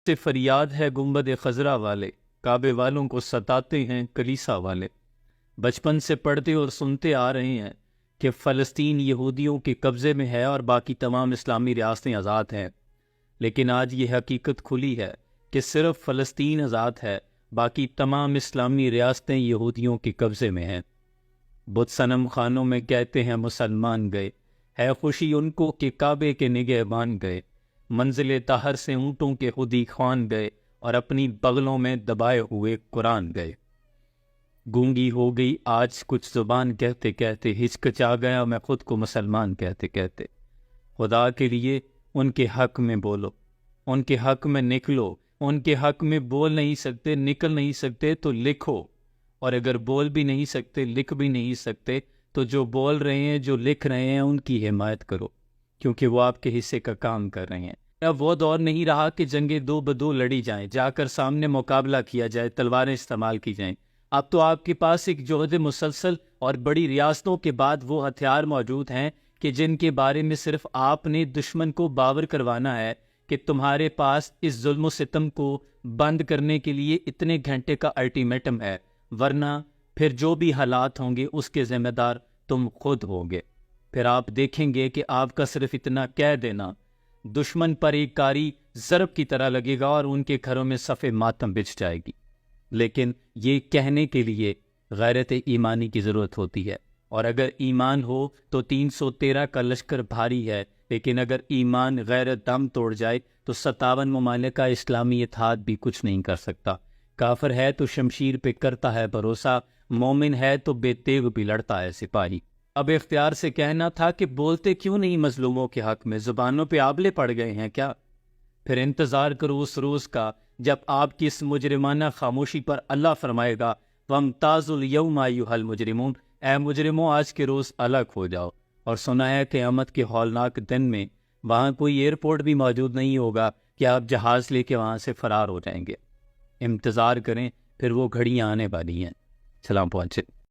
سے فریاد ہے گنبد خضرا والے، کعبے والوں کو ستاتے ہیں کلیسا والے۔ بچپن سے پڑھتے اور سنتے آ رہے ہیں کہ فلسطین یہودیوں کے قبضے میں ہے اور باقی تمام اسلامی ریاستیں آزاد ہیں، لیکن آج یہ حقیقت کھلی ہے کہ صرف فلسطین آزاد ہے، باقی تمام اسلامی ریاستیں یہودیوں کے قبضے میں ہیں۔ بت صنم خانوں میں کہتے ہیں مسلمان گئے، ہے خوشی ان کو کہ کعبے کے نگہبان گئے۔ منزل طاہر سے اونٹوں کے خودی خوان گئے اور اپنی بغلوں میں دبائے ہوئے قرآن گئے۔ گونگی ہو گئی آج کچھ زبان کہتے کہتے، ہچکچا گیا میں خود کو مسلمان کہتے کہتے۔ خدا کے لیے ان کے حق میں بولو، ان کے حق میں نکلو، ان کے حق میں بول نہیں سکتے، نکل نہیں سکتے تو لکھو، اور اگر بول بھی نہیں سکتے، لکھ بھی نہیں سکتے تو جو بول رہے ہیں، جو لکھ رہے ہیں، ان کی حمایت کرو، کیونکہ وہ آپ کے حصے کا کام کر رہے ہیں۔ اب وہ دور نہیں رہا کہ جنگیں دو بدو لڑی جائیں، جا کر سامنے مقابلہ کیا جائے، تلواریں استعمال کی جائیں۔ اب تو آپ کے پاس ایک جوہد مسلسل اور بڑی ریاستوں کے بعد وہ ہتھیار موجود ہیں کہ جن کے بارے میں صرف آپ نے دشمن کو باور کروانا ہے کہ تمہارے پاس اس ظلم و ستم کو بند کرنے کے لیے اتنے گھنٹے کا الٹیمیٹم ہے، ورنہ پھر جو بھی حالات ہوں گے اس کے ذمہ دار تم خود ہوگے۔ پھر آپ دیکھیں گے کہ آپ کا صرف اتنا کہہ دینا دشمن پر ایک کاری ضرب کی طرح لگے گا اور ان کے گھروں میں صف ماتم بچھ جائے گی۔ لیکن یہ کہنے کے لیے غیرت ایمانی کی ضرورت ہوتی ہے، اور اگر ایمان ہو تو 313 کا لشکر بھاری ہے، لیکن اگر ایمان غیرت دم توڑ جائے تو 57 ممالک کا اسلامی اتحاد بھی کچھ نہیں کر سکتا۔ کافر ہے تو شمشیر پہ کرتا ہے بھروسہ، مومن ہے تو بے تیغ بھی لڑتا ہے سپاہی۔ اب اختیار سے کہنا تھا کہ بولتے کیوں نہیں مظلوموں کے حق میں، زبانوں پہ آبلے پڑ گئے ہیں کیا؟ پھر انتظار کرو اس روز کا جب آپ کی اس مجرمانہ خاموشی پر اللہ فرمائے گا وَامْتَازُوا الْيَوْمَ أَيُّهَا الْمُجْرِمُونَ، اے مجرموں آج کے روز الگ ہو جاؤ۔ اور سنا ہے قیامت کے ہولناک دن میں وہاں کوئی ایئرپورٹ بھی موجود نہیں ہوگا کہ آپ جہاز لے کے وہاں سے فرار ہو جائیں گے۔ انتظار کریں، پھر وہ گھڑیاں آنے والی ہیں۔ سلام پہنچے۔